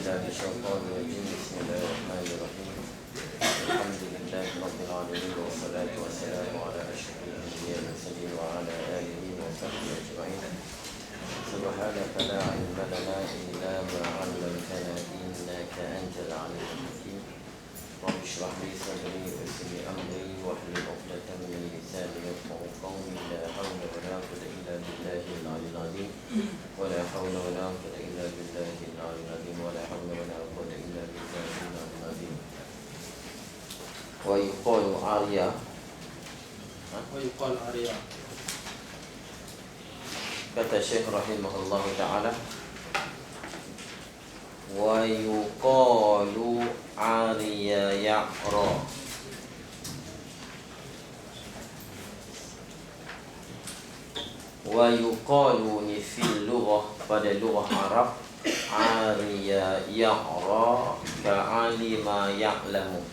بالله الشيطان الرجيم بسم الله الرحمن الرحيم الحمد لله رب العالمين والصلاة والسلام على أشرف الأنبياء والمرسلين وعلى آله وصحبه أجمعين سبحانك لا علم لنا إلا ما علمتنا إنك أنت العليم الحكيم رب اشرح لي صدري ويسر لي أمري واحلل عقدة من لساني يفقهوا قولي لا حول ولا قوة إلا بالله العلي العظيم ولا حول ولا قوة إلا بالله العلي العظيم ولا حول ولا قوة إلا بالله العلي العظيم ويقال عارية kata Syekh rahimahullah ta'ala wa yuqalu ariya ya'ra wa yuqalu ni fil lughah pada lughah Arab ariya ya'ra ka'alima ya'lamu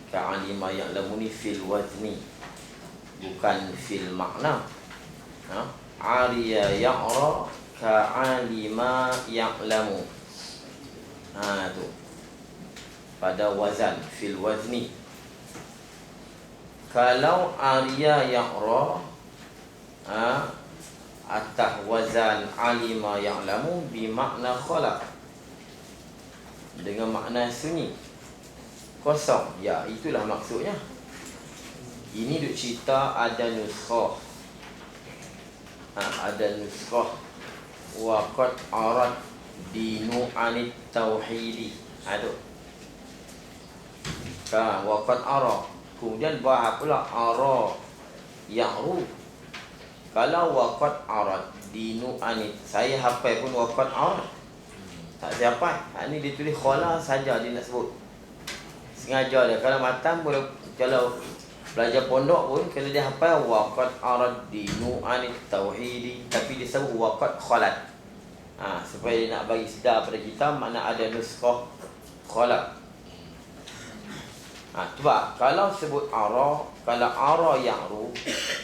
ka'alima ya'lamu ni fil wazni bukan fil makna ariya ya'ra ka'alima ya'lamu. Tu pada wazan fil wazni. Kalau ariya ya'ra atas wazan alima ya'lamu bermakna khalaq, dengan makna sunyi kosong. Ya, itulah maksudnya. Ini duk cerita ada nuskhah. Ada nuskhah waqad arad dinu anit tauhidi. Aduh. Waqad ara. Kemudian bahas pula ara ya'ru. Kalau waqad arad dinu anit, saya hafal pun waqad arad. Tak saya hafal. Ini dia tulis khala saja dia nak sebut. Sengaja dia. Kalau matan boleh, kalau belajar pondok pun kalau dia hafal waqad arad dinu anit tauhidi, tapi dia sebut waqad khalat. Supaya dia nak bagi sedar pada kita mana ada nuskhah khalat. Cuba kalau sebut ara, kalau ara ya'ru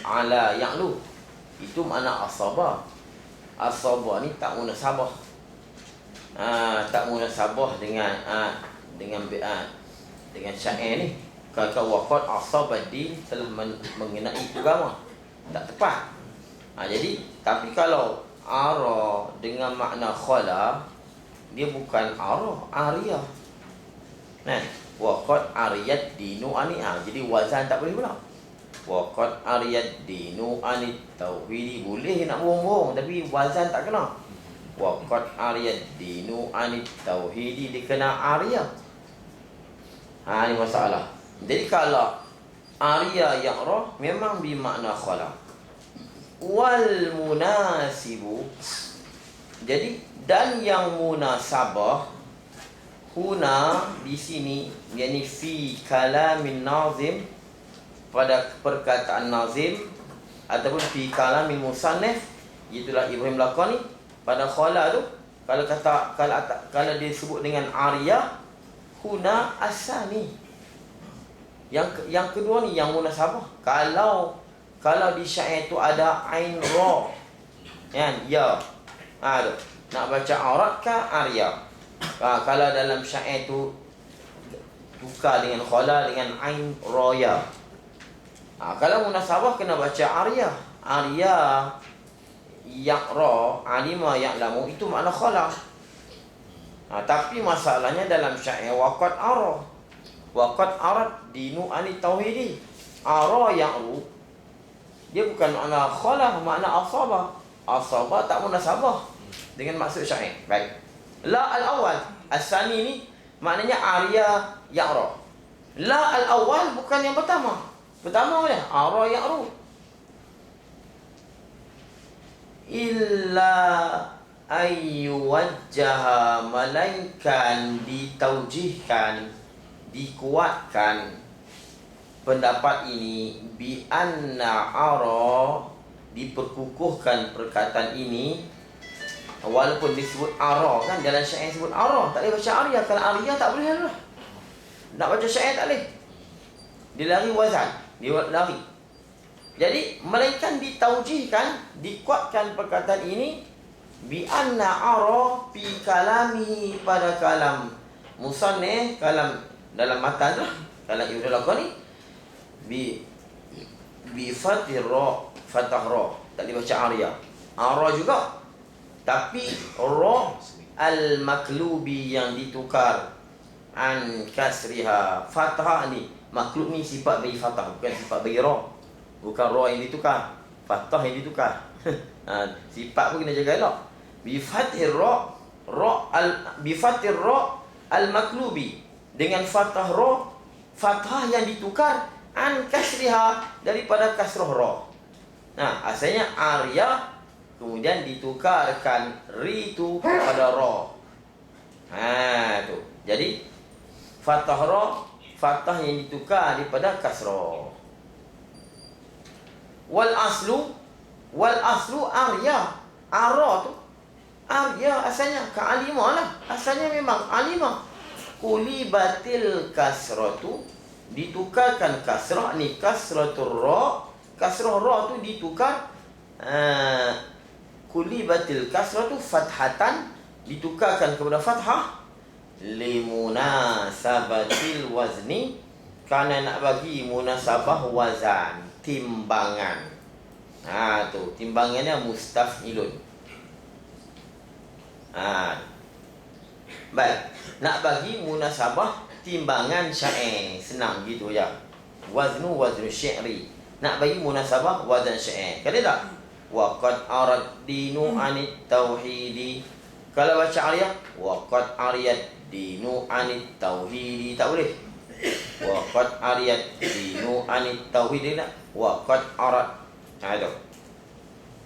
ala ya'lu, itu makna asabah. Asabah ni tak munasabah. Tak munasabah dengan dengan syair ni. Kalau waqad asabadi telah mengenai agama, tak tepat. Jadi tapi kalau ara dengan makna khala, dia bukan ara, ariya. Waqad ariyat dinu ani. Jadi wazan tak boleh pula. Waqad ariyat dinu ani tauhidi boleh nak bohong-bohong, tapi wazan tak kena. Waqad ariyat dinu ani tauhidi dia kena ariya. Ni masalah. Jadi kalau ariya ya'ra memang bermakna khala. Wal munasibu, jadi dan yang munasabah huna di sini, yakni fi kalamin nazim, pada perkataan nazim ataupun fi kalamin musannif, itulah Ibrahim Laqani pada khala tu. Kalau kata kalau dia sebut dengan ariya huna asani, yang kedua ni yang munasabah. Kalau di syair tu ada ain ra, kan, ya. Nak baca aurat ke arya. Kalau dalam syair tu tukar dengan khala dengan ain ra ya. Kalau munasabah kena baca arya. Arya ya'ra alima ya'lamu, itu makna khala. Tapi masalahnya dalam syair waqad ara, waqad arad dinu anit tauhidi, ara ya'ru, dia bukan makna khala, makna asabah. Asabah tak munasabah dengan maksud syair. Baik. La al-awwal, as-sani ni maknanya ariya ya'ra. La al-awwal bukan yang pertama. Pertama dia ara ya'ru. Illa ayyuwajjaha, melainkan ditaujihkan, dikuatkan pendapat ini bi anna ara, diperkukuhkan perkataan ini, walaupun disebut ara, kan dalam syair sebut ara, tak boleh baca arya. Kalau arya tak boleh lah, nak baca syair tak boleh, dia lari wazan, dia lari. Jadi melainkan ditaujihkan, dikuatkan perkataan ini bi anna ara fi kalami pada kalam musannif, kalam dalam matan lah, kalam Ibnu Al-Qani bi fathir ra, fathah ra, tak dibaca arya. Ara juga, tapi ra al-maklubi yang ditukar an kasriha. Fathah ni, maklub ni sifat bagi fathah, bukan sifat bagi ra. Bukan ra yang ditukar, fathah yang ditukar. Sifat pun kena jaga elok. Bi fathir ra, bi fathir ra al-maklubi, dengan fathah ra, fathah yang ditukar an kasriha, daripada kasrah ra. Asalnya arya, kemudian ditukarkan ri tu kepada ra. Tu. Jadi fathah ra, fathah yang ditukar daripada kasrah. Wal aslu arya. Ara tu arya asalnya, ka alima lah. Asalnya memang alima. Kulibatil kasratu, ditukarkan kasrah ni, kasratur ra. Kasrah ra tu ditukar, kulibatil kasratu fathatan, ditukarkan kepada fathah, limunasabatil wazni, kerana nak bagi munasabah wazan, timbangan. Tu timbangannya mustaf'ilun. Baik, nak bagi munasabah timbangan syair, senang gitu ya. Waznu syi'ri, nak bagi munasabah wazan syair. Kata tak? Wa qad arad dinu anit tauhidi. Kalau baca arya, wa qad ariyad dinu anit tauhidi, tak boleh. Wa qad ariyad dinu anit tauhidi, tak? Wa qad arad. Itu.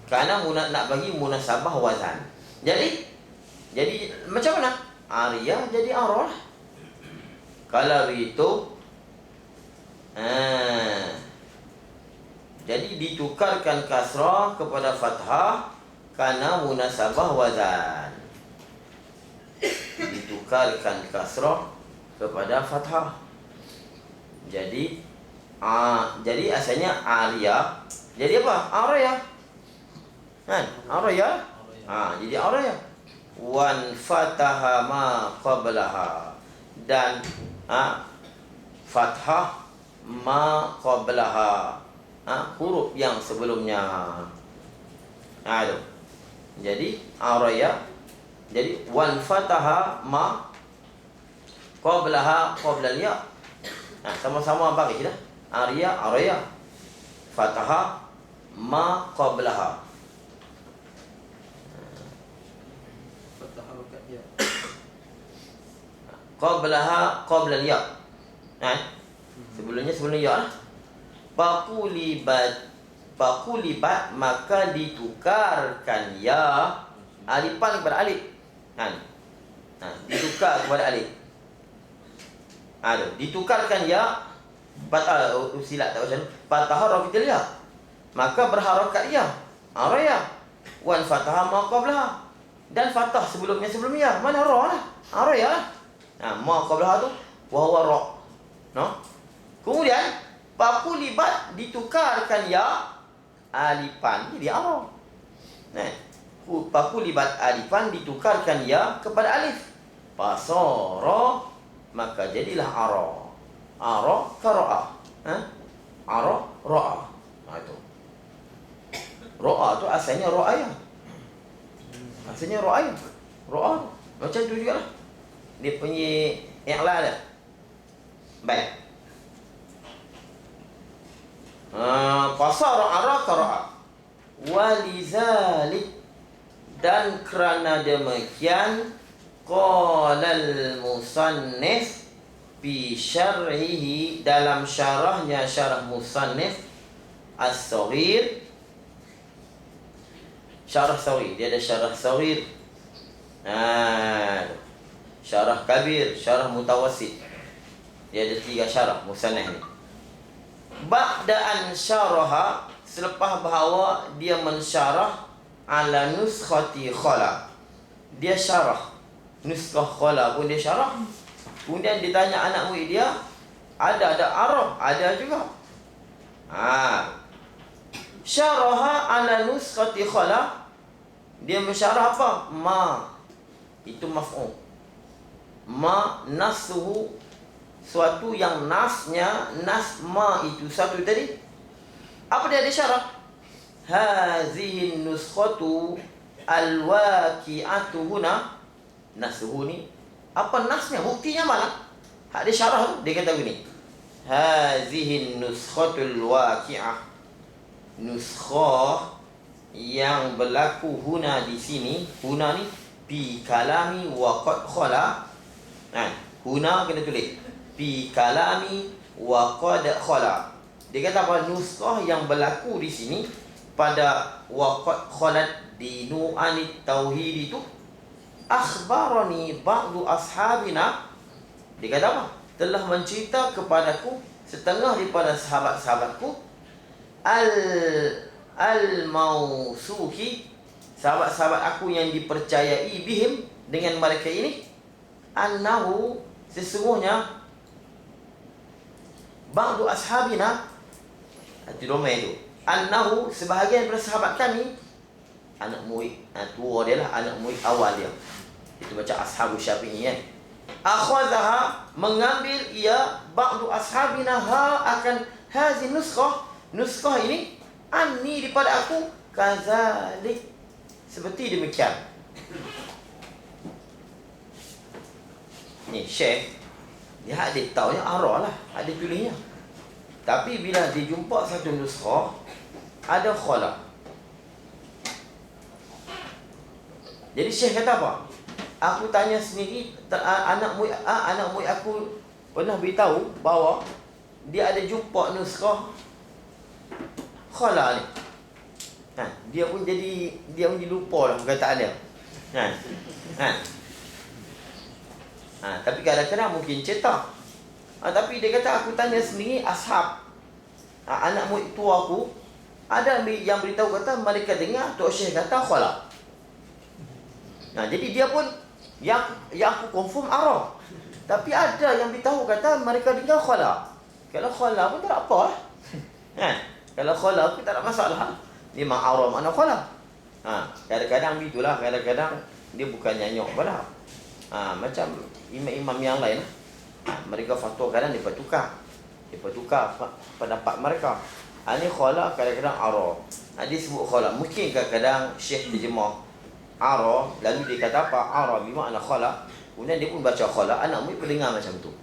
Kerana nak bagi munasabah wazan. Jadi macam mana? Arya jadi ara lah. Kalau itu jadi ditukarkan kasrah kepada fathah kerana munasabah wazan. Ditukarkan kasrah kepada fathah. Jadi asalnya arya, jadi apa? Arya. Arya. Jadi arya. Wan fataha ma qablaha, dan fathah ma qablaha, huruf yang sebelumnya. Itu. Jadi arya, jadi wan fataha ma qablaha, qabla ya. Sama-sama bagi dah. Arya, fataha ma qablaha. Qablaha, qabla ya. Sebelum ya lah. Pakulibat, maka ditukarkan ya, alifan kepada alif. Ditukar kepada alif. Ditukarkan ya, silat tak macam ni. Fathah ra kita lihat, maka berharakat ya. Arya. Wan fathah ma qablaha, dan fathah sebelumnya. Mana ra lah? Arya lah. Ma qablaha tu wa huwa ra. Kemudian pakulibat, ditukarkan ya, alifan jadi ara. Pakulibat alifan, ditukarkan ya kepada alif. Pasara, maka jadilah ara. Ara qara'a. Ara ra'a. Itu. Ra'a tu asalnya ra'aya. Ra'a macam tu jugalah. Dia punya i'la dah. Baik. Pasara ara qara'a. Walizalik, dan kerana demikian, qalal musannif fi syarhihi, dalam syarahnya, syarah musannif as-saghir, syarah saghir, dia ada syarah saghir, syarah kabir, syarah mutawassit. Dia ada 3 syarah musannif ni. Ba'da'an syaraha, selepas bahawa dia mensyarah ala nuskhati khala, dia syarah nuskhah khala pun dia syarah. Kemudian ditanya anak murid dia, ada Arab, ada juga. Syaraha ala nuskhati khala, Dia mensyarah apa? Ma. Itu maf'ul. Ma nasuhu, suatu yang nasnya, nas ma itu satu tadi. Apa dia disyarah? Hazihi nuskhatu al-waqi'atu huna. Nasuhu ni apa nasnya? Buktinya mana? Hak dia syarah tu, dia kata begini. Hazihi nuskhatul waqi'ah. Nuskhah yang berlaku huna di sini. Huna ni bi kalami wa qad khala. Huna kena tulis bi kalami wa qad khala. Dia kata apa? Nuskhah yang berlaku di sini pada wa qad khalat di nu'anit tauhid itu. Akhbarani ba'du ashabina. Dia kata apa? Telah mencerita kepadaku setengah daripada sahabat-sahabatku al-mausuhi, sahabat-sahabat aku yang dipercayai bihim, dengan mereka ini, annahu, sesungguhnya, ba'du ashabina, hati domai itu, annahu, sebahagian daripada sahabat kami, anak murid tua dia lah, anak murid awal dia, itu macam ashabu syafi'i kan. Akhwazaha, mengambil ia, ba'du ashabina ha akan hazi nuskhah, nuskhah ini, anni daripada aku, kazalik, seperti demikian. Ni Syekh dia ada tahu yang arah lah, ada tulisnya. Tapi bila dia jumpa satu nuskhah ada khala. Jadi Syekh kata apa? Aku tanya sendiri, anak murid aku pernah beritahu bahawa dia ada jumpa nuskhah khala ni. Dia pun jadi lupa lah perkataan dia. Tapi kadang-kadang mungkin cetak. Tapi dia kata aku tanya sendiri ashab, anak murid tua aku, ada yang beritahu kata mereka dengar Tok Syekh kata khala. Jadi dia pun yang aku confirm arah. Tapi ada yang beritahu kata mereka dengar khala. Kalau khala pun tak ada apa lah. Kalau khala pun tak ada masalah. Memang arah makna khala. Kadang-kadang begitulah, kadang-kadang dia bukan nyanyok pula. Macam imam-imam yang lain lah. Mereka fatwa kadang dia tukar pendapat mereka. Ini khala, kadang-kadang arah. Dia sebut khala. Mungkin kadang-kadang Syekh terjemah arah, lalu dia kata apa? Arah bermakna khala. Kemudian dia pun baca khala, anak murid pendengar macam tu.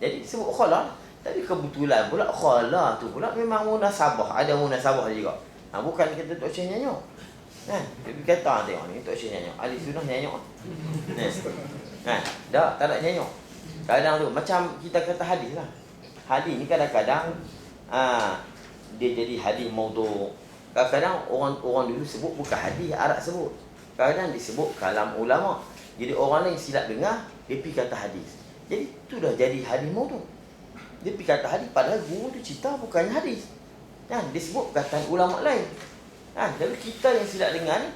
Jadi sebut khala. Tapi kebetulan pula khala tu pula memang munasabah. Ada munasabah juga. Bukan kata Tok Syekh nyanyok. Dia kata tengok ni Tok Syekh nyanyok. Ahli sunnah nyanyok. Tak ada nyanyok. Kadang tu macam kita kata hadis lah. Hadis ni kadang-kadang dia jadi hadis maudhu'. Kadang-kadang orang dulu sebut bukan hadis Arab sebut. Kadang-kadang disebut kalam ulama. Jadi orang lain silap dengar, dia pergi kata hadis. Jadi tu dah jadi hadis maudhu'. Dia pergi kata hadis padahal guru tu cerita bukannya hadis. Dia sebut perkataan ulama lain. Jadi kita yang silap dengar ni,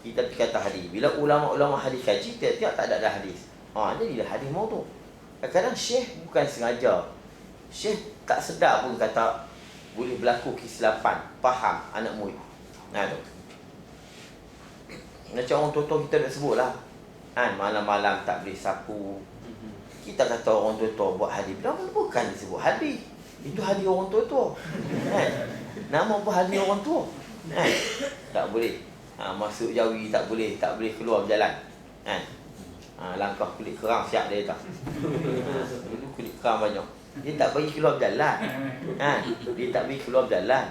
kita pergi kata hadis. Bila ulama-ulama hadis kaji, tiap-tiap tak ada hadis. Jadilah hadis maudhu'. Kadang-kadang Syekh bukan sengaja. Syekh tak sedar pun kata boleh berlaku kesilapan, faham anak murid. Tu. Macam orang tua-tua kita dah sebut lah. Malam-malam tak boleh sapu. Kita kata orang tua-tua buat hadis. Bukan disebut hadis. Itu hadis orang tua-tua. Nama apa hadis orang tua? Tak boleh. Masuk jawi tak boleh keluar berjalan. Langkah kulit kerang siap dia tak. Dulu kulit kerang banyak. Dia tak bagi keluar berjalan. Dia tak bagi keluar berjalan.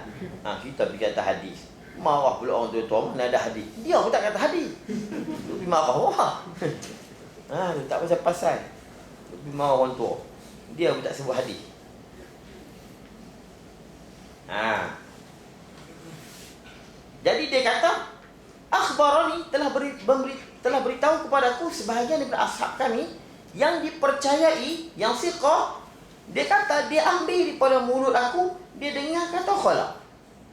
Kita pergi kata hadis. Marah pula orang tua-tua, mana ada hadis. Dia pun tak kata hadis. Lebih marah. Tak pasal-pasal. Lebih marah orang tua. Dia pun tak sebut hadis. Jadi dia kata, akhbarani, telah beritahu kepadaku sebahagian daripada ashab kami yang dipercayai, yang siqah. Dia kata dia ambil daripada mulut aku, dia dengar kata khala.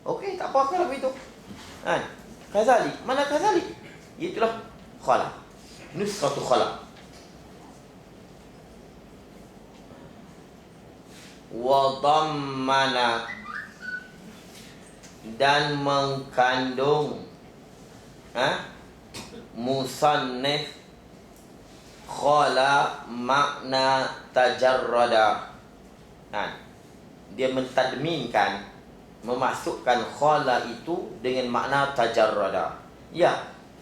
Okey, tak apa kalau begitu. Kazalik, mana kazalik? Itulah khala. Nuskhatu khala. Wa dhammana, dan mengkandung musannif khala makna tajarrada. Dia mentadminkan, memasukkan khala itu dengan makna tajarrada. Ya,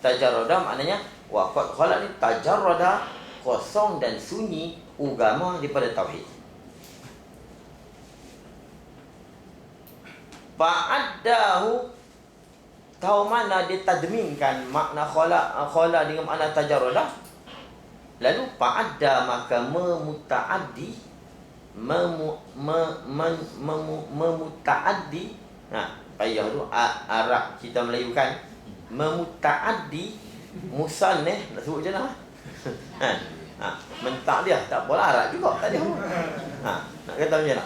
tajarrada maknanya waqad khala ni tajarrada, kosong dan sunyi agama daripada tauhid. Fa'addahu, tahu mana dia tadminkan makna khala dengan makna tajarrada. Lalu fa'adda, maka memutaaddi, memutaaddi. Payah tu Arab kita Melayu kan, memutaaddi musannif, nak sebut je lah. Mentak dia, tak apalah, Arab juga, tak ada apa. Nak kata macam mana?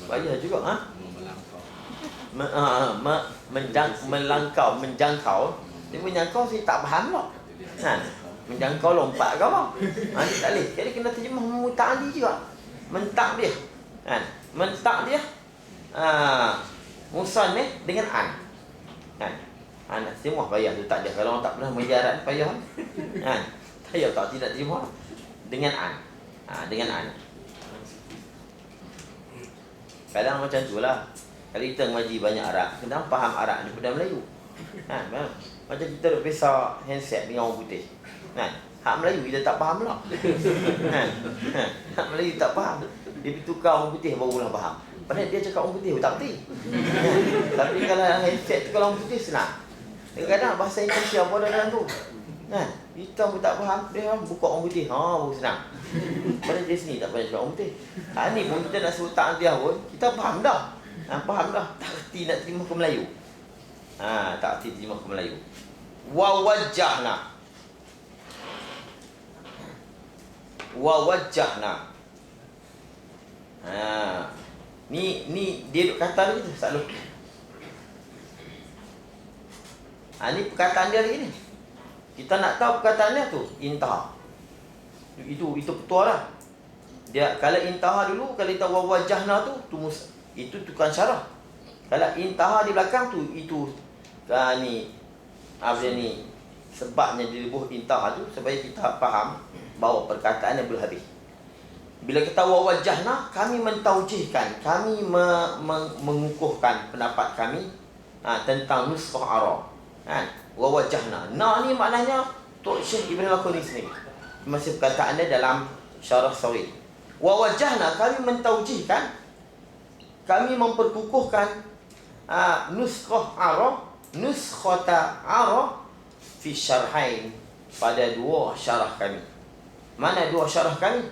Payah juga. Melangkau, menjangkau. Dia menjangkau, saya tak faham lah. Menjangkau lompat ke apa? Dia tak boleh. Jadi kena terjemah memutaaddi juga. Mentak dia. Mentak dia. Musannif dengan semua payah tu tak ada. Kalau orang tak pernah menjarat payah. Payah tak tidak terjemah dengan dengan kadang macam tu lah. Kalau kita ngaji banyak Arab, kena faham Arab daripada Melayu. Macam kita duk besar handset dengan orang putih. Hak Melayu kita tak faham lah. Hak Melayu tak faham. Dia tukar orang putih barulah faham. Padahal dia cakap orang putih tak putih. Tapi kalau handset tu kalau orang putih senang. Kadang-kadang bahasa Indonesia pun ada dalam tu. Kita pun tak faham, dia buka orang putih. Baru senang. Padahal dia sini tak payah cakap orang putih. Ni pun kita nak sebut ta'adiyah pun, kita faham dah. Faham dah. Tak kerti nak terima ke Melayu. Tak kerti terima ke Melayu. Wa wajjahna. Ni dia duk kata lagi tu selalu. Ni perkataan dia lagi ni. Kita nak tahu perkataan dia tu intaha. Itu petua lah. Dia kalau intaha dulu, kalau kita wajahna tu itu tukang syarah. Kalau intaha di belakang tu itu ni apa ni sebabnya dilebuh intaha tu supaya kita faham bahawa perkataan yang belum habis. Bila kita wajahna, kami mentaujihkan, kami mengukuhkan pendapat kami tentang nuskhah ara. Wajahna. Ni maknanya Tok Syekh Ibn Al-Quni sendiri. Masih perkataan dia dalam Syarah Sawid. Wajahna, kami mentaujihkan, kami memperkukuhkan nuskhata ara fi syarhain, pada dua syarah kami. Mana dua syarah kami?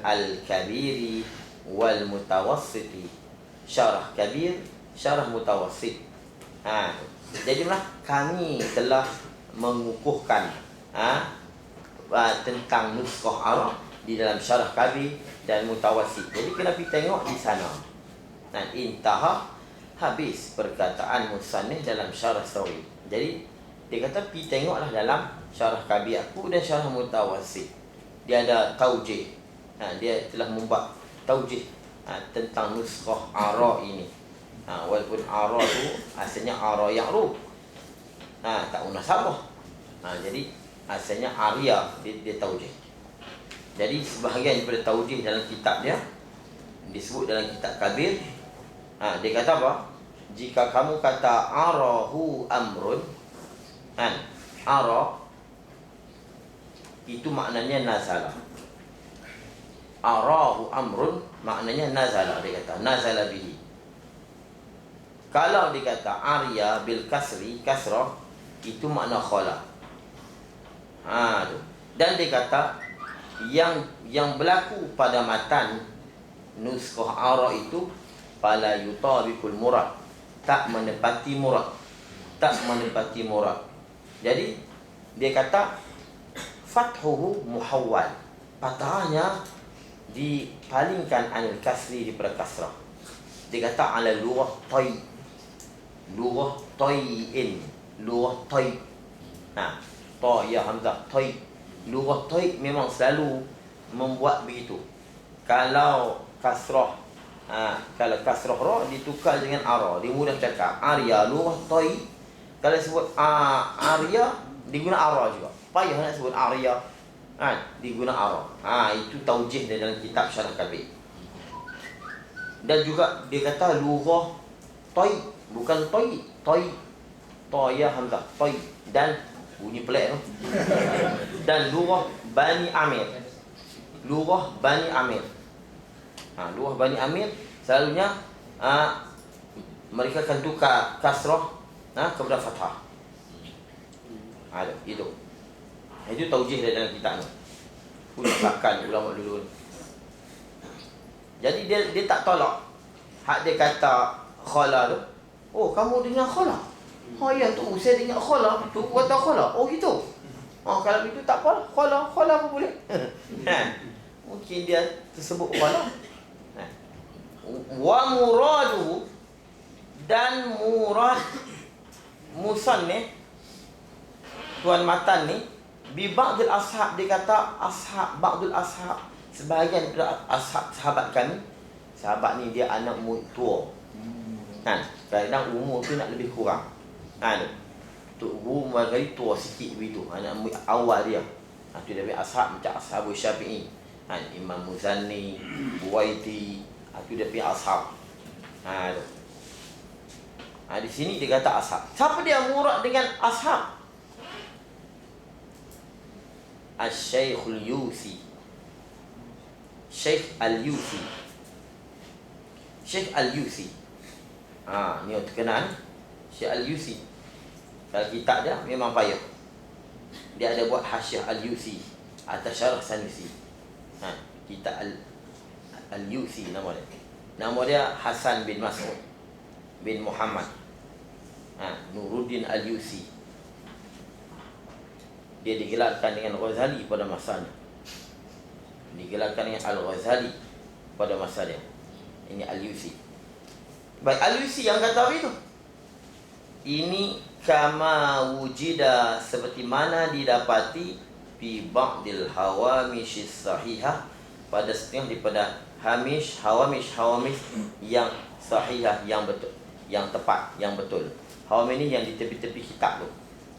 Al-Kabiri wal Mutawassiti. Syarah Kabir, syarah Mutawassit. Jadi kami telah mengukuhkan tentang nuskhah ara di dalam syarah Kabir dan Mutawassit. Jadi kena pergi tengok di sana. Intaha, habis perkataan musannif dalam syarah Sawid. Jadi dia kata pergi tengoklah dalam syarah Kabir aku dan syarah Mutawassit. Dia ada taujih. Dia telah membuat taujih tentang nuskhah ara ini. Walaupun ara tu asalnya ara ya'ruf. Tak munasabah. Jadi asalnya arya, dia taujih. Jadi sebahagian daripada taujih dalam kitab dia disebut dalam kitab Kabir. Dia kata apa? Jika kamu kata arahu amrun, ara itu maknanya nazala. Arahu amrun maknanya nazala, dia kata nazala bihi. Kalau dikata arya bil kasri, kasrah, itu makna khala. Dan dia kata yang berlaku pada matan nuskhah ara itu fala yutabiqul murad, tak menepati murad. Jadi dia kata fathuhu muhawwal, fathahnya dipalingkan anil kasri daripada kasrah. Dia kata ala lughah tay, lughah tayyin, lughah tay. Ta ya hamzah tay. Lughah tay memang selalu membuat begitu. Kalau kasrah kalau kasrah ra ditukar dengan ara, dia mudah cakap arya lughah tay Kalau sebut Arya, diguna ara juga. Payah nak sebut Arya. Kan? Diguna ara. Itu taujih dia dalam kitab Syarah Kabir. Dan juga dia kata lughah Toi, bukan Toi, Toi. Toya hamzah, Toi. Dan bunyi pelik tu. Dan lughah Bani Amir. Lughah Bani Amir. Lughah Bani Amir selalunya mereka akan tukar kasrah kepada fathah. Itu. Itu taujih dia dalam kitab ni. Punya ulama dulu ni. Jadi dia tak tolak. Hak dia kata khala tu. Oh, kamu dengar khala? Ya tu, saya dengar khala. Tu kata khala. Oh gitu. Kalau itu tak apa, khala apa boleh? Mungkin dia tersebut khala. Wa muraduhu, dan murad musannif tuan matan ni bi ba'dil ashab, dia kata ashab, ba'dul ashab, sebahagian ashab sahabat kami. Sahabat ni dia anak tua. Kadang umur tu nak lebih kurang. Tu umur kali tua sikit begitu. Anak awal dia. Tu dia ashab macam Ashabul Syafi'i. Imam Muzanni, Buwaiti, tu dia punya ashab. Di sini dia kata ashab. Siapa dia murad dengan ashab? Al-Syekhul Yusi. Syekh Al-Yusi. Syekh Al-Yusi. Ni yang terkenal, Syekh Al-Yusi. Kalau kitab dia memang payah. Dia ada buat Hasyiah Al-Yusi atas Syarah Sanusi. Kitab Al-Yusi nama dia. Nama dia Hasan bin Mas'ud bin Muhammad Nuruddin Al-Yusi. Dia digelarkan dengan Ghazali pada masanya. Digelarkan dengan Al-Ghazali pada masa dia. Ini Al-Yusi. Baik, Al-Yusi yang kata apa itu? Ini kama wujida, seperti mana didapati fi ba'dil hawamishis sahihah, pada setengah daripada hawamish yang sahihah, yang betul, yang tepat, yang betul. Hawamish ni yang di tepi-tepi kitab tu.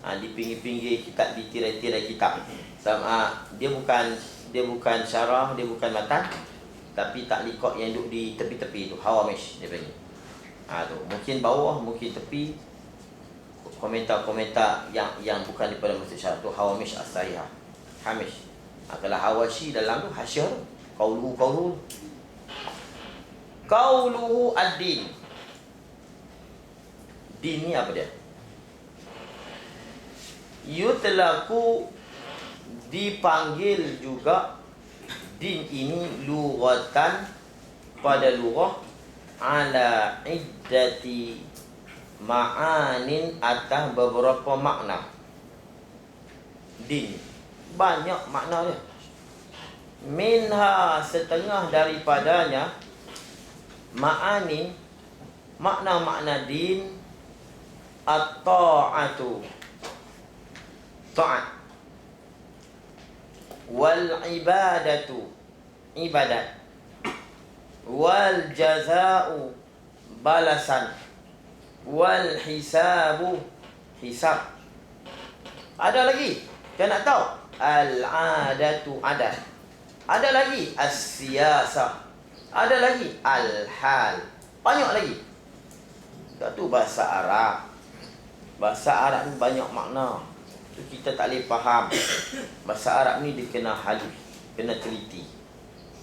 Di pinggir-pinggir kitab, di tirai-tirai kitab. Dia bukan syarah, dia bukan matan, tapi takliqat yang duduk di tepi-tepi tu, hawamish dia panggil. Tu mungkin bawah, mungkin tepi, komentar-komentar yang bukan daripada masjid syarah tu, hawamish as-sahihah, hamish. Kalau hawashi dalam tu hasyiah tu, qauluhu ad-din. Din ni apa dia? Yutlaku, dipanggil juga din ini lughatan, pada lughah, ala iddati ma'anin, atas beberapa makna. Din banyak makna dia. Minha, setengah daripadanya, ma'anin, makna-makna din, at-ta'atu, ta'at, wal ibadatu, ibadat, wal jaza'u, balasan, wal hisabu, hisab. Ada lagi, kita nak tahu, al-adatu, adat. Ada lagi as-siyasah. Ada lagi al-hal. Banyak lagi. Itu bahasa Arab. Bahasa Arab ni banyak makna. Tu kita tak boleh faham. Bahasa Arab ni dia kena halus, kena teliti.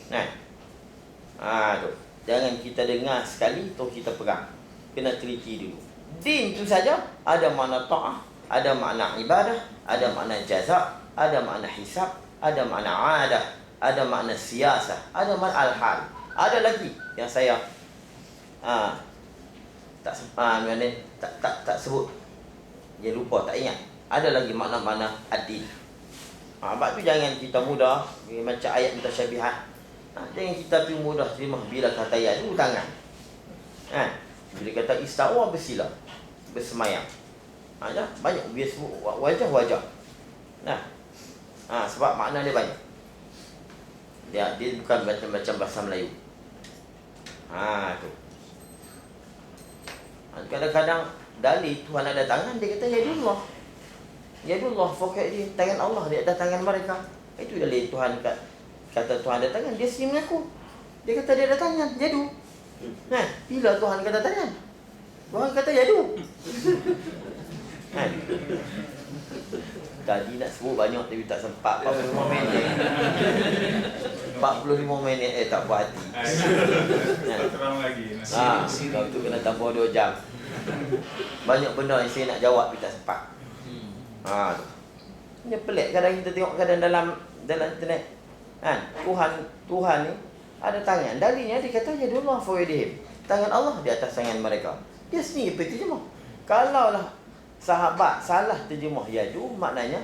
Tu. Jangan kita dengar sekali tu kita pegang. Kena teliti dulu. Din tu saja ada makna ta'ah, ada makna ibadah, ada makna jaza', ada makna hisab, ada makna adah, ada makna siyasah, ada makna al-hal. Ada lagi yang saya tak sebut. Dia lupa, tak ingat. Ada lagi makna-makna ad-din. Sebab tu jangan kita mudah macam ayat mutasyabihat. Jangan kita pergi mudah terima bila kata ayat dulu tangan. Bila kata istawa, bersila, bersemayam. Banyak dia sebut wajah-wajah. Sebab makna dia banyak. Dia bukan macam bahasa Melayu. Tu. Kadang-kadang dalil Tuhan ada tangan, dia kata yadullah. Yadullah fokat dia, tangan Allah di atas tangan mereka. Itu dalil Tuhan kata Tuhan ada tangan, dia sendiri mengaku. Dia kata dia ada tangan, yadu. Nah, bila Tuhan kata tangan? Tuhan kata yadu. Kan? Tadi nak sebut banyak tapi tak sempat. 45 minit. 45 minit tak puas hati. Terang lagi. Kau tu kena tambah 2 jam. Banyak benda yang saya nak jawab tapi tak sempat. Ini pelik kadang kita tengok kadang dalam internet. Kan? Tuhan ni ada tangan. Dalilnya dia kata yadullah fawidihim. Tangan Allah di atas tangan mereka. Dia sendiri pergi terjemah. Kalaulah sahabat salah terjemah yadu, maknanya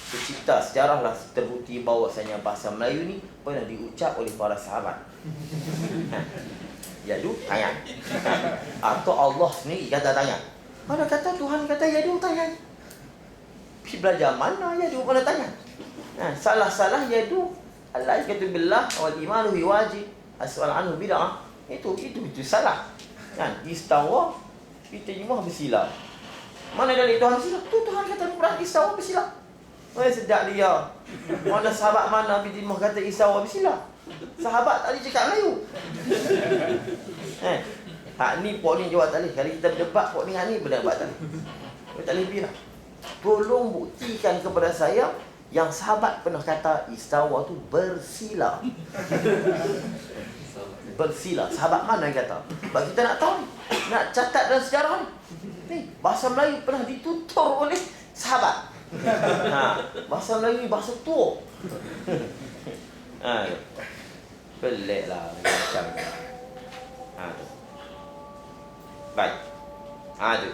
tercipta sejarahlah terbukti bahawasanya bahasa Melayu ni pernah diucap oleh para sahabat. Yadu tangan. Atau Allah sendiri kata tangan. Mana kata Tuhan kata yadu tangan. Pergi belajar mana yadu mana tangan. Salah-salah yadu Allah kata billah wal imanu bi wajib asal anhu bid'ah. Itu salah. Kan istawa diterjemah bersila. Mana dari Tuhan bersila? Tu Tuhan kata Quran istawa bersila. Sedap dia. Mana sahabat mana diterjemah kata istawa bersila? Sahabat tadi cakap Melayu. Ni pok ni jawab tadi. Kalau kita berdebat pok ni berdebat tadi. Tak lebih lah. Tolong buktikan kepada saya yang sahabat pernah kata istawa tu bersila. Bersila. Sahabat mana yang kata? Sebab kita nak tahu ni. Nak catat dalam sejarah ni. Bahasa Melayu pernah ditutur oleh sahabat. Bahasa Melayu ni bahasa tua. Pelik lah macam ni. Baik.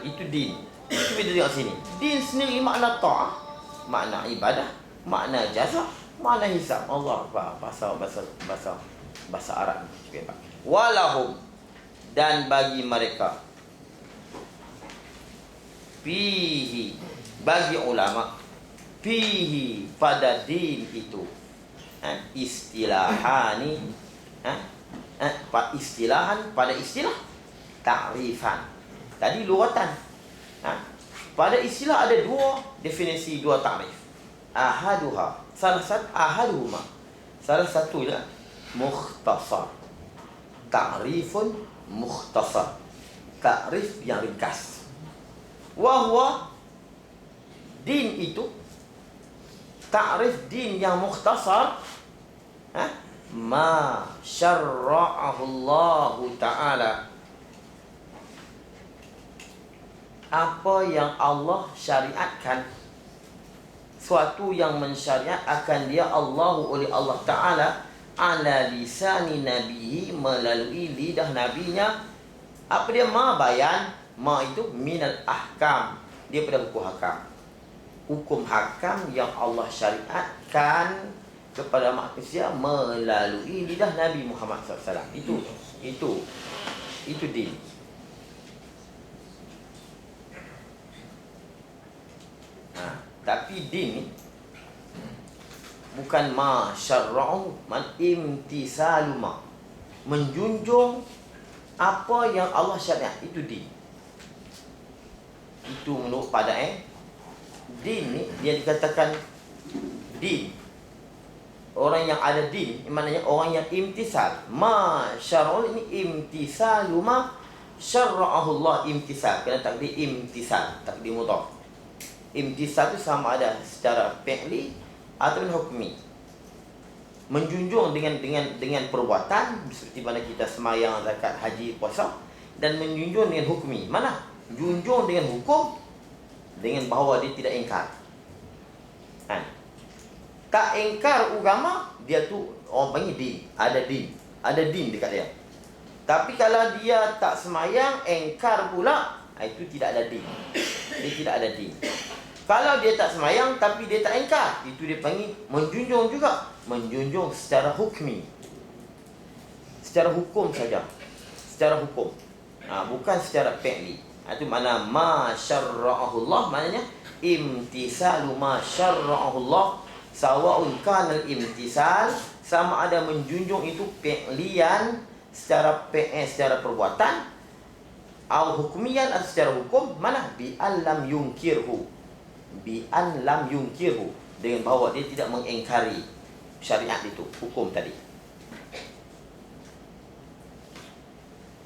Itu din. Itu kita tengok sini. Din sendiri makna ta'ah, makna ibadah, makna jaza, makna hisab. Allah bahasa Arab ni. Walahum, dan bagi mereka, fihi, bagi ulama, fihi, pada din itu, istilahani, istilahan, pada istilah, ta'rifan. Tadi lughatan. Pada istilah ada 2 definisi, 2 ta'rif. Ahaduha, ahaduhuma, salah satunya mukhtasar. Ta'rifun mukhtasar, ta'rif yang ringkas. Wahwa, din itu, ta'rif din yang mukhtasar, ma syarra'ahu Allah Ta'ala, apa yang Allah syariatkan, suatu yang mensyariat akan dia Allah oleh Allah Ta'ala ala lisani nabihi, melalui lidah nabinya. Apa dia? Ma bayan. Ma itu minal ahkam, dia pada hukum hakam. Hukum hakam yang Allah syariatkan kepada manusia melalui lidah Nabi Muhammad SAW. Itu din. Tapi din ni bukan ma syarra'u, man imtisalu ma, menjunjung apa yang Allah syariat. Itu din. Itu menurut pada din ni dia dikatakan din. Orang yang ada din maknanya orang yang imtisal. Ma syarra'u ini imtisalu ma syarra'ahu Allah, imtisal. Kena takdir imtisal, takdir mudhaf. Imtisal itu sama ada secara fi'li ataupun hukmi. Menjunjung dengan perbuatan seperti mana kita semayang, zakat, haji, puasa, dan menjunjung dengan hukmi. Mana? Junjung dengan hukum, dengan bahawa dia tidak ingkar. Tak ingkar agama, dia tu orang panggil din. Ada din dekat dia. Tapi kalau dia tak semayang, ingkar pula, itu tidak ada din. Dia tidak ada din. Kalau dia tak semayang tapi dia tak ingkar, itu dia panggil menjunjung juga. Menjunjung secara hukmi, secara hukum saja. Secara hukum, bukan secara fi'li. Itu makna ma syarra'ahu Allah, maknanya imtisalu ma syarra'ahu Allah. Sawa'un kanal imtisal, sama ada menjunjung itu fi'lian, secara perbuatan, Au hukmiyan atau secara hukum, mana? Bi an lam yunkirhu. Bi an lam yunkirhu, dengan bahawa dia tidak mengingkari syariat itu, hukum tadi.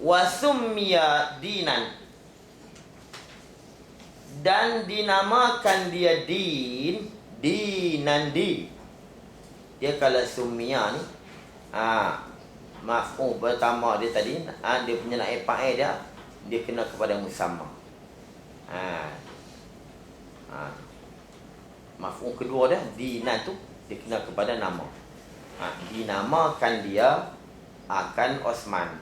Wa summiya dinan, dan dinamakan dia din, dinan din. Dia kalau summiya ni, maf'ul pertama dia tadi, dia punya naib fa'il dia kena kepada musamma. Maf'ul kedua dia, dinan tu dia kena kepada nama. Dinamakan dia akan Osman.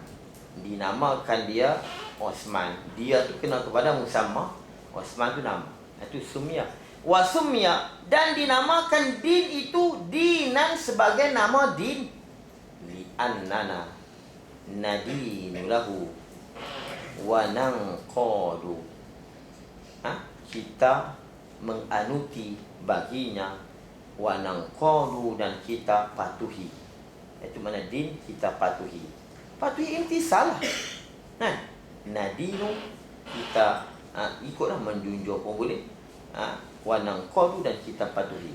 Dinamakan dia Osman. Dia tu kena kepada musamma. Osman tu nama. Itu sumiyah. Wa sumiyah, dan dinamakan din itu dinan sebagai nama din. Li annana nadinu lahu wa nanqadu. Kita menganuti baginya, wa nanqadu, dan kita patuhi. Itu mana din, kita patuhi. Patuhi intisal. Nadinu, kita ikutlah, menjunjung pun boleh. Wa nanqadu, dan kita patuhi.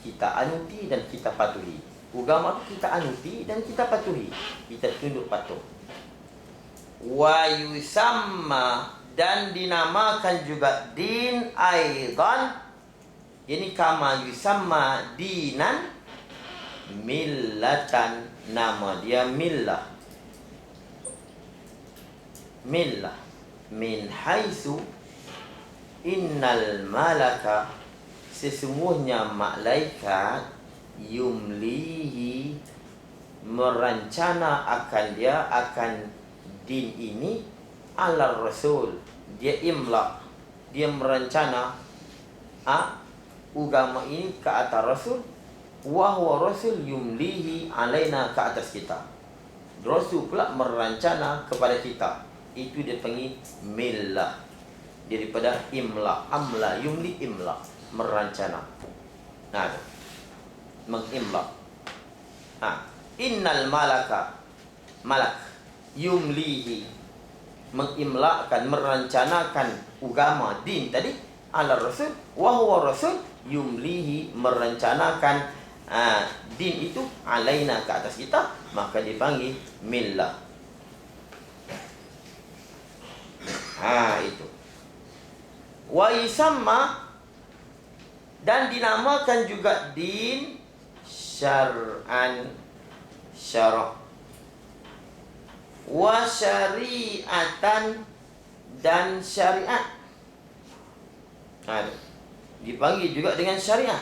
Kita anuti dan kita patuhi. Agama tu kita anuti dan kita patuhi. Kita tunduk patuh. Wa yusamma, dan dinamakan juga din aidan. Ini kama yusamma dinan millatan, nama dia millah. Millah min haitsu innal malaka, sesungguhnya malaikat, yumlihi, merencana akan dia, akan din ini, ala rasul, dia imla, dia merencana agama ini ke atas rasul, wa huwa rasul yumlihi alaina, ke atas kita. Rasul pula merencana kepada kita. Itu dia panggil millah, daripada imla. Amla yumli, imla, merencana. Mengimla. Innal malaka, malak, yumlihi, mengimlakan, merencanakan agama din tadi, ala rasul, wa huwa rasul yumlihi, merencanakan din itu alaina, ke atas kita, maka dipanggil millah. Itu. Wa yusamma, dan dinamakan juga din syar'an, syara'. Wa syari'atan, dan syariat. Dipanggil juga dengan syariat.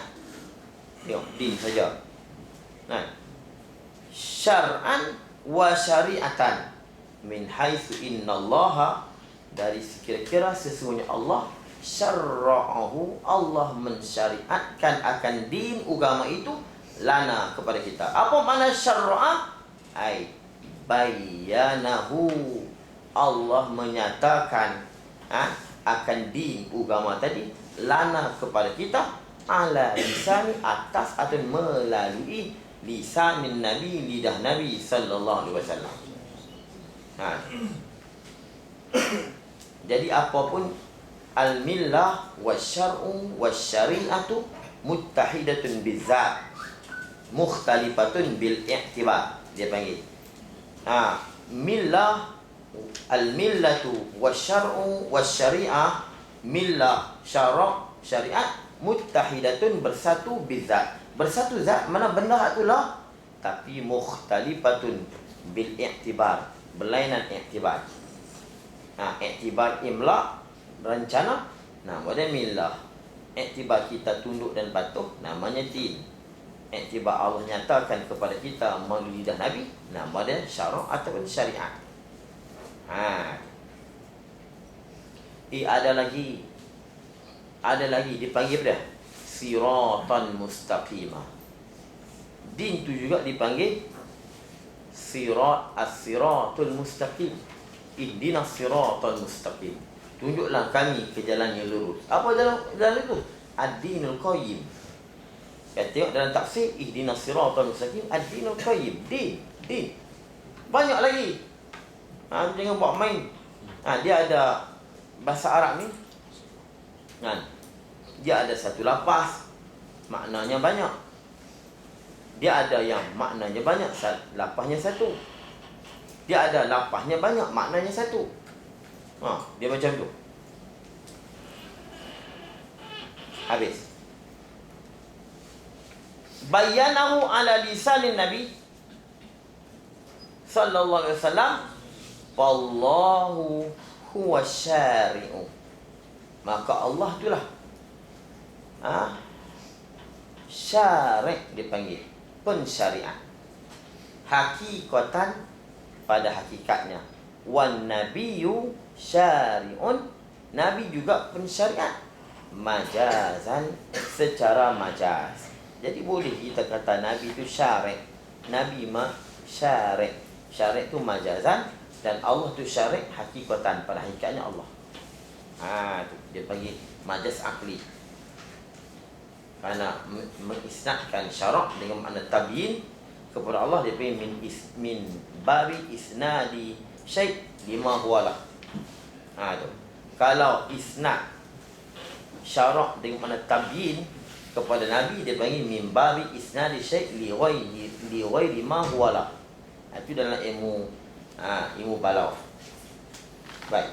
Tengok, din saja. Syar'an wa syari'atan, min haitsu innallaha, dari sekira-kira sesungguhnya Allah, syarra'ahu, Allah mensyariatkan akan din agama itu, lana, kepada kita. Apa makna syarra'a? Ai bayyanahu, Allah menyatakan akan din agama tadi, lana, kepada kita, ala lisan, atas atau melalui lisanin Nabi, lidah Nabi sallallahu alaihi wasallam. Jadi apapun al-millah wasyar'u wasyari'atu muttahidatun bizzat, mukhtalifatun bil i'tibar, dia panggil. Millah, al-millatu wasyar'u wasyari'ah, millah, syara', syariat, muttahidatun, bersatu bizzat, bersatu zat, mana benda itulah, tapi mukhtalifatun bil i'tibar, berlainan i'tibar. Iktibar imla, rencana, namanya millah. Iktibar kita tunduk dan patuh, namanya din. Iktibar Allah nyatakan kepada kita melalui lidah Nabi, namanya syara' ataupun syariat. Ada lagi dipanggil apa dia? Siratan mustaqimah. Din tu juga dipanggil sirat, as-siratul mustaqim. Ihdinas siratal mustaqim, tunjuklah kami ke jalan yang lurus. Apa jalan itu? Ad-dinul qayyim. Tengok dalam tafsir, ihdinas siratal mustaqim, ad-dinul qayyim, din. Banyak lagi. Jangan buat main. Dia ada bahasa Arab ni kan, dia ada satu lafaz maknanya banyak. Dia ada yang maknanya banyak, lafaznya satu. Dia ada lafaznya banyak, maknanya satu. Dia macam tu. Habis. Bayanahu ala lisanin Nabi sallallahu alaihi wasallam, wallahu huwa syari'u. Maka Allah itulah syari' dipanggil, pensyariat. Hakikatan, pada hakikatnya. Wan nabiyyu syari'un, Nabi juga pensyariat. Majazan, secara majaz. Jadi boleh kita kata Nabi itu syari', Nabi syari'. Syari' itu majazan, dan Allah itu syari' hakikatan, pada hakikatnya Allah. Tu dia panggil majaz akli. Kerana mengisnadkan syarak dengan makna tabyin kepada Allah, dia panggil min babi isnadi syai' lima huwalah. Tu. Kalau isnad syarak dengan makna tabyin kepada Nabi, dia panggil min babi isnadi syai' li ghairi ma huwalah. Itu dalam ilmu balaghah. Baik.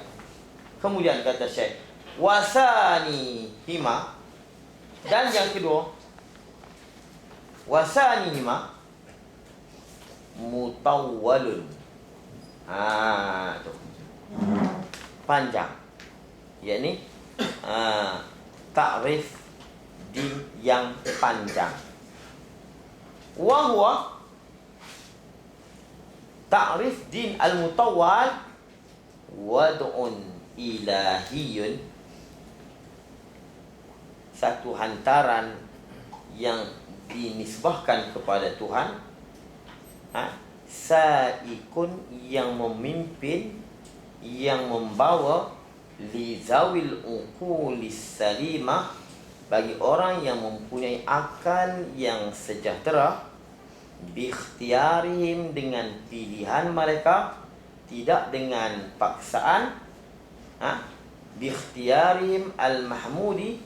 Kemudian kata Syekh, wasani hima, dan yang kedua, wasani hima mutawwalun. Tu. Panjang. Yakni ta'rif din yang panjang. Wa huwa ta'rif din al-mutawwal wad'un ilahiyun, satu hantaran yang dinisbahkan kepada Tuhan, saikun, yang memimpin, yang membawa, li zawil uqulis salimah, bagi orang yang mempunyai akal yang sejahtera, bi ikhtiarihim, dengan pilihan mereka, tidak dengan paksaan, bi ikhtiarihim al-mahmudi,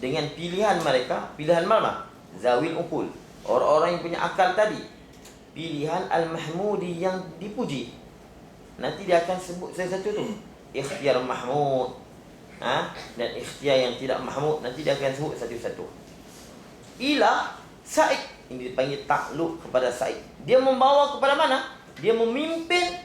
dengan pilihan mereka. Pilihan mana? Zawil uqul, orang-orang yang punya akal tadi. Pilihan al-mahmudi, yang dipuji. Nanti dia akan sebut satu tu, ikhtiar mahmud, dan ikhtiar yang tidak mahmud. Nanti dia akan sebut satu-satu. Ila saik, ini dipanggil takluk kepada saik. Dia membawa kepada mana? Dia memimpin